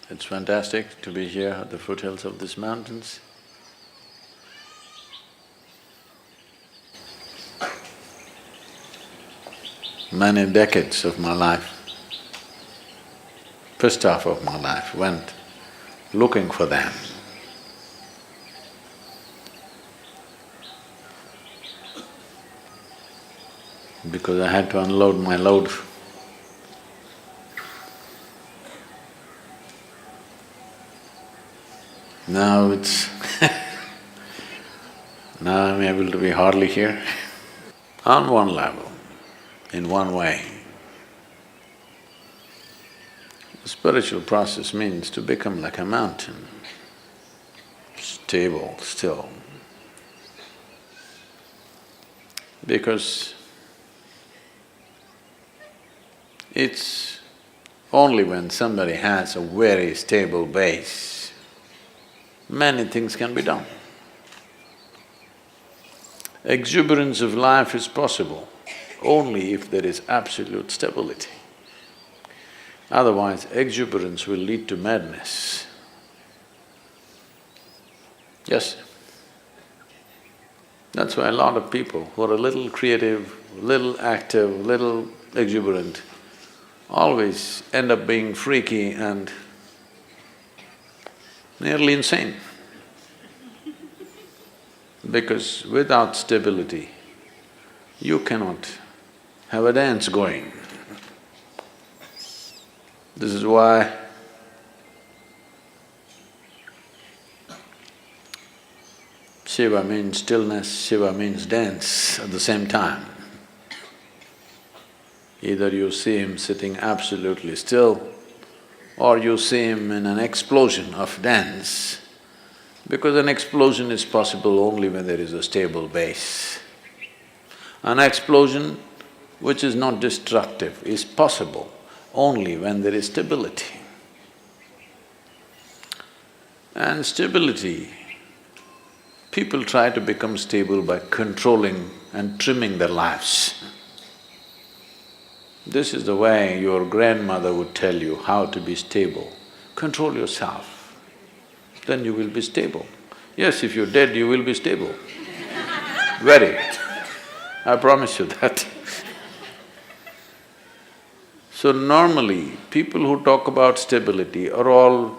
It's fantastic to be here at the foothills of these mountains. Many decades of my life, first half of my life went looking for them. Because I had to unload my load. Now it's now I'm able to be hardly here. On one level, in one way, the spiritual process means to become like a mountain, stable, still. Because it's only when somebody has a very stable base, many things can be done. Exuberance of life is possible only if there is absolute stability. Otherwise, exuberance will lead to madness. Yes? That's why a lot of people who are a little creative, little active, little exuberant, always end up being freaky and nearly insane. Because without stability, you cannot have a dance going. This is why Shiva means stillness, Shiva means dance at the same time. Either you see him sitting absolutely still or you see him in an explosion of dance, because an explosion is possible only when there is a stable base. An explosion which is not destructive is possible only when there is stability. And stability, people try to become stable by controlling and trimming their lives. This is the way your grandmother would tell you how to be stable. Control yourself, then you will be stable. Yes, if you're dead, you will be stable. Very. I promise you that. So normally, people who talk about stability are all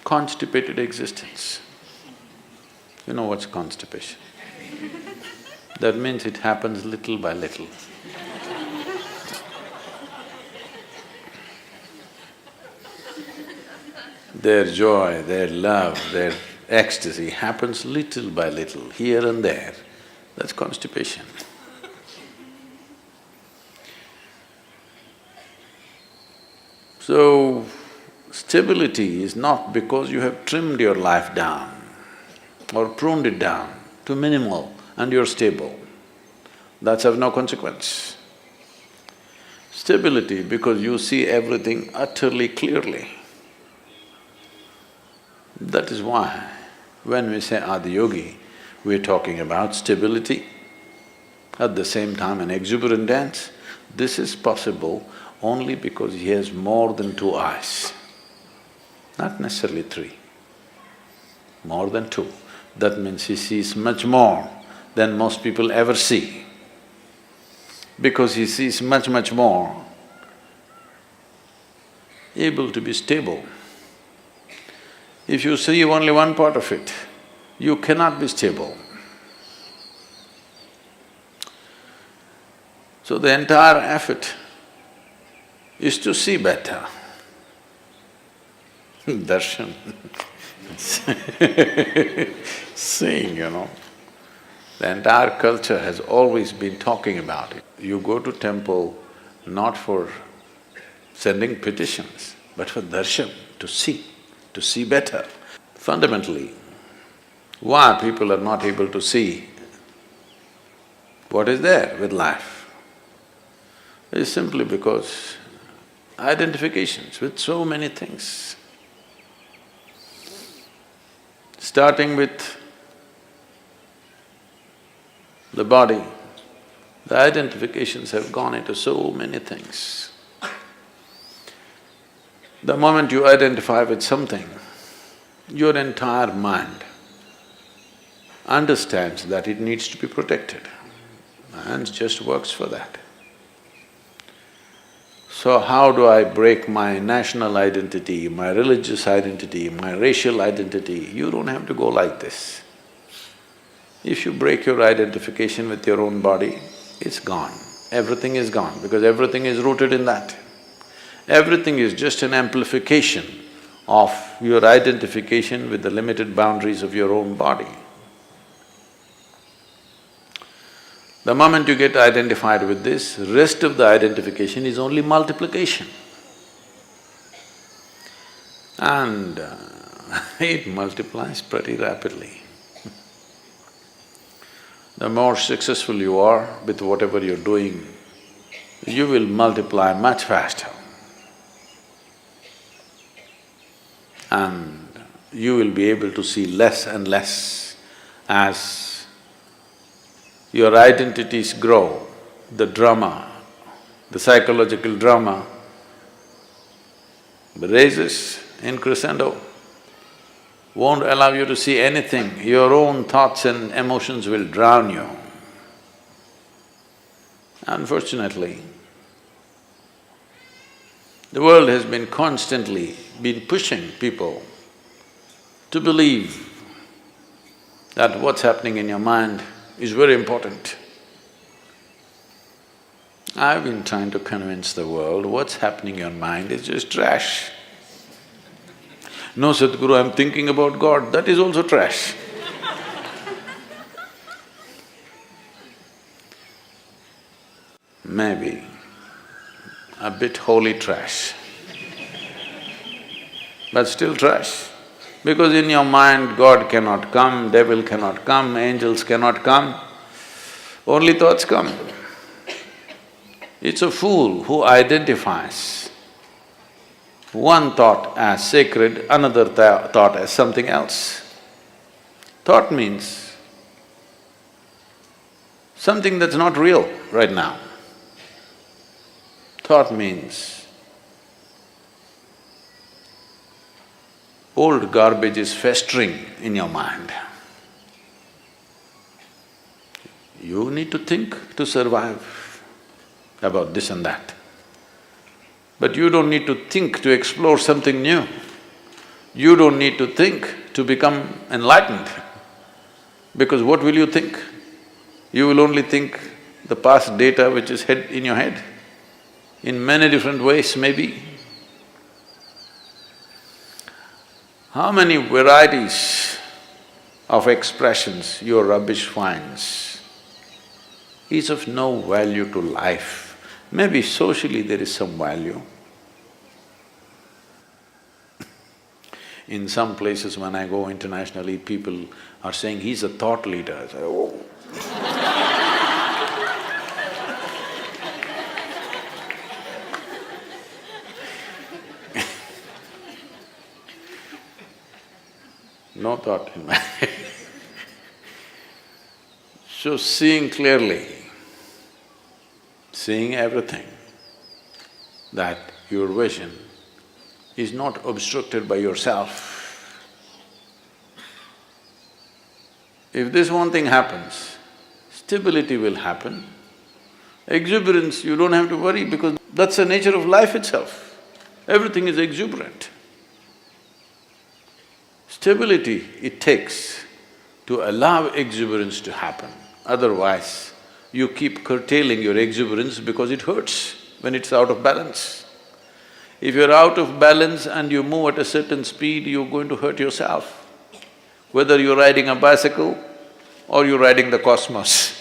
constipated existence. You know what's constipation? That means it happens little by little. Their joy, their love, their ecstasy happens little by little, here and there. That's constipation. So, stability is not because you have trimmed your life down or pruned it down to minimal and you're stable. That's of no consequence. Stability because you see everything utterly clearly. That is why when we say Adiyogi, we're talking about stability, at the same time an exuberant dance. This is possible only because he has more than two eyes, not necessarily three, more than two. That means he sees much more than most people ever see. Because he sees much more, able to be stable. If you see only one part of it, you cannot be stable. So the entire effort is to see better. Darshan seeing, you know. The entire culture has always been talking about it. You go to temple not for sending petitions, but for darshan, to see better. Fundamentally, why people are not able to see what is there with life is simply because identifications with so many things. Starting with the body, the identifications have gone into so many things. The moment you identify with something, your entire mind understands that it needs to be protected and just works for that. So how do I break my national identity, my religious identity, my racial identity? You don't have to go like this. If you break your identification with your own body, it's gone. Everything is gone because everything is rooted in that. Everything is just an amplification of your identification with the limited boundaries of your own body. The moment you get identified with this, rest of the identification is only multiplication. And it multiplies pretty rapidly. The more successful you are with whatever you're doing, you will multiply much faster. And you will be able to see less and less as your identities grow. The drama, the psychological drama raises in crescendo, won't allow you to see anything. Your own thoughts and emotions will drown you. Unfortunately, the world has been constantly pushing people to believe that what's happening in your mind is very important. I've been trying to convince the world what's happening in your mind is just trash. No, Sadhguru, I'm thinking about God, that is also trash. Maybe a bit holy trash, but still trash. Because in your mind, God cannot come, devil cannot come, angels cannot come, only thoughts come. It's a fool who identifies one thought as sacred, another thought as something else. Thought means something that's not real right now. Thought means old garbage is festering in your mind. You need to think to survive about this and that. But you don't need to think to explore something new. You don't need to think to become enlightened. Because what will you think? You will only think the past data which is in your head, in many different ways maybe. How many varieties of expressions your rubbish finds is of no value to life. Maybe socially there is some value. In some places when I go internationally, people are saying, he's a thought leader. I say, oh. No thought in my head. So seeing clearly, seeing everything, that your vision is not obstructed by yourself. If this one thing happens, stability will happen. Exuberance, you don't have to worry because that's the nature of life itself. Everything is exuberant. Stability it takes to allow exuberance to happen. Otherwise, you keep curtailing your exuberance because it hurts when it's out of balance. If you're out of balance and you move at a certain speed, you're going to hurt yourself. Whether you're riding a bicycle or you're riding the cosmos,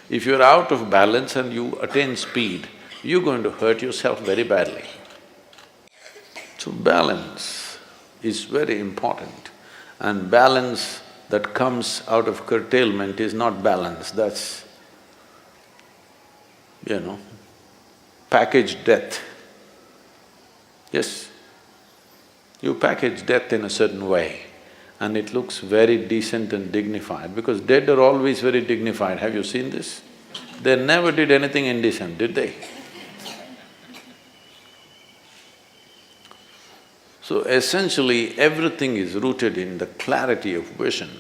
if you're out of balance and you attain speed, you're going to hurt yourself very badly. So balance is very important, and balance that comes out of curtailment is not balance, that's, packaged death. Yes, you package death in a certain way and it looks very decent and dignified because dead are always very dignified. Have you seen this? They never did anything indecent, did they? So essentially, everything is rooted in the clarity of vision,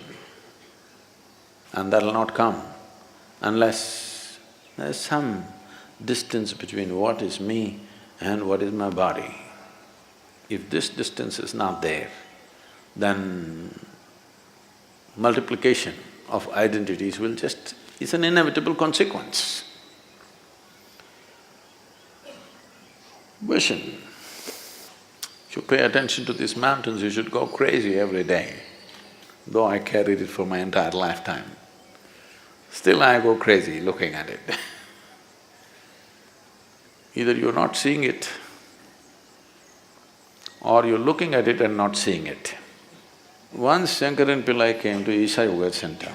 and that'll not come unless there's some distance between what is me and what is my body. If this distance is not there, then multiplication of identities will just… it's an inevitable consequence. Vision. If you pay attention to these mountains, you should go crazy every day. Though I carried it for my entire lifetime, still I go crazy looking at it. Either you're not seeing it, or you're looking at it and not seeing it. Once Shankaran Pillai came to Isha Yoga Center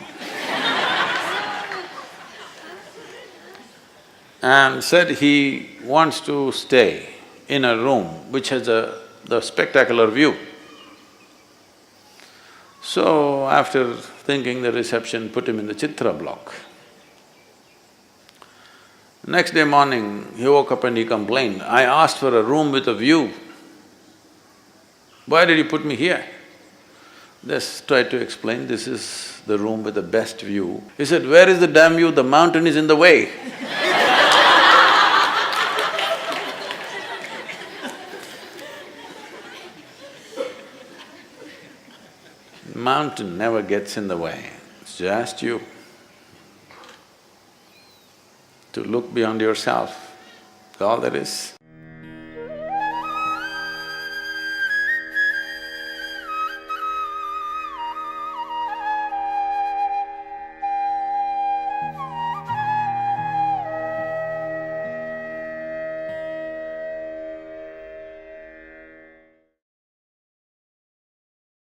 and said he wants to stay in a room which has the spectacular view. So after thinking the reception put him in the Chitra block. Next day morning, he woke up and he complained, "I asked for a room with a view. Why did you put me here?" Just tried to explain, this is the room with the best view. He said, "Where is the damn view? The mountain is in the way." Mountain never gets in the way, it's just you. To look beyond yourself, that's all there is.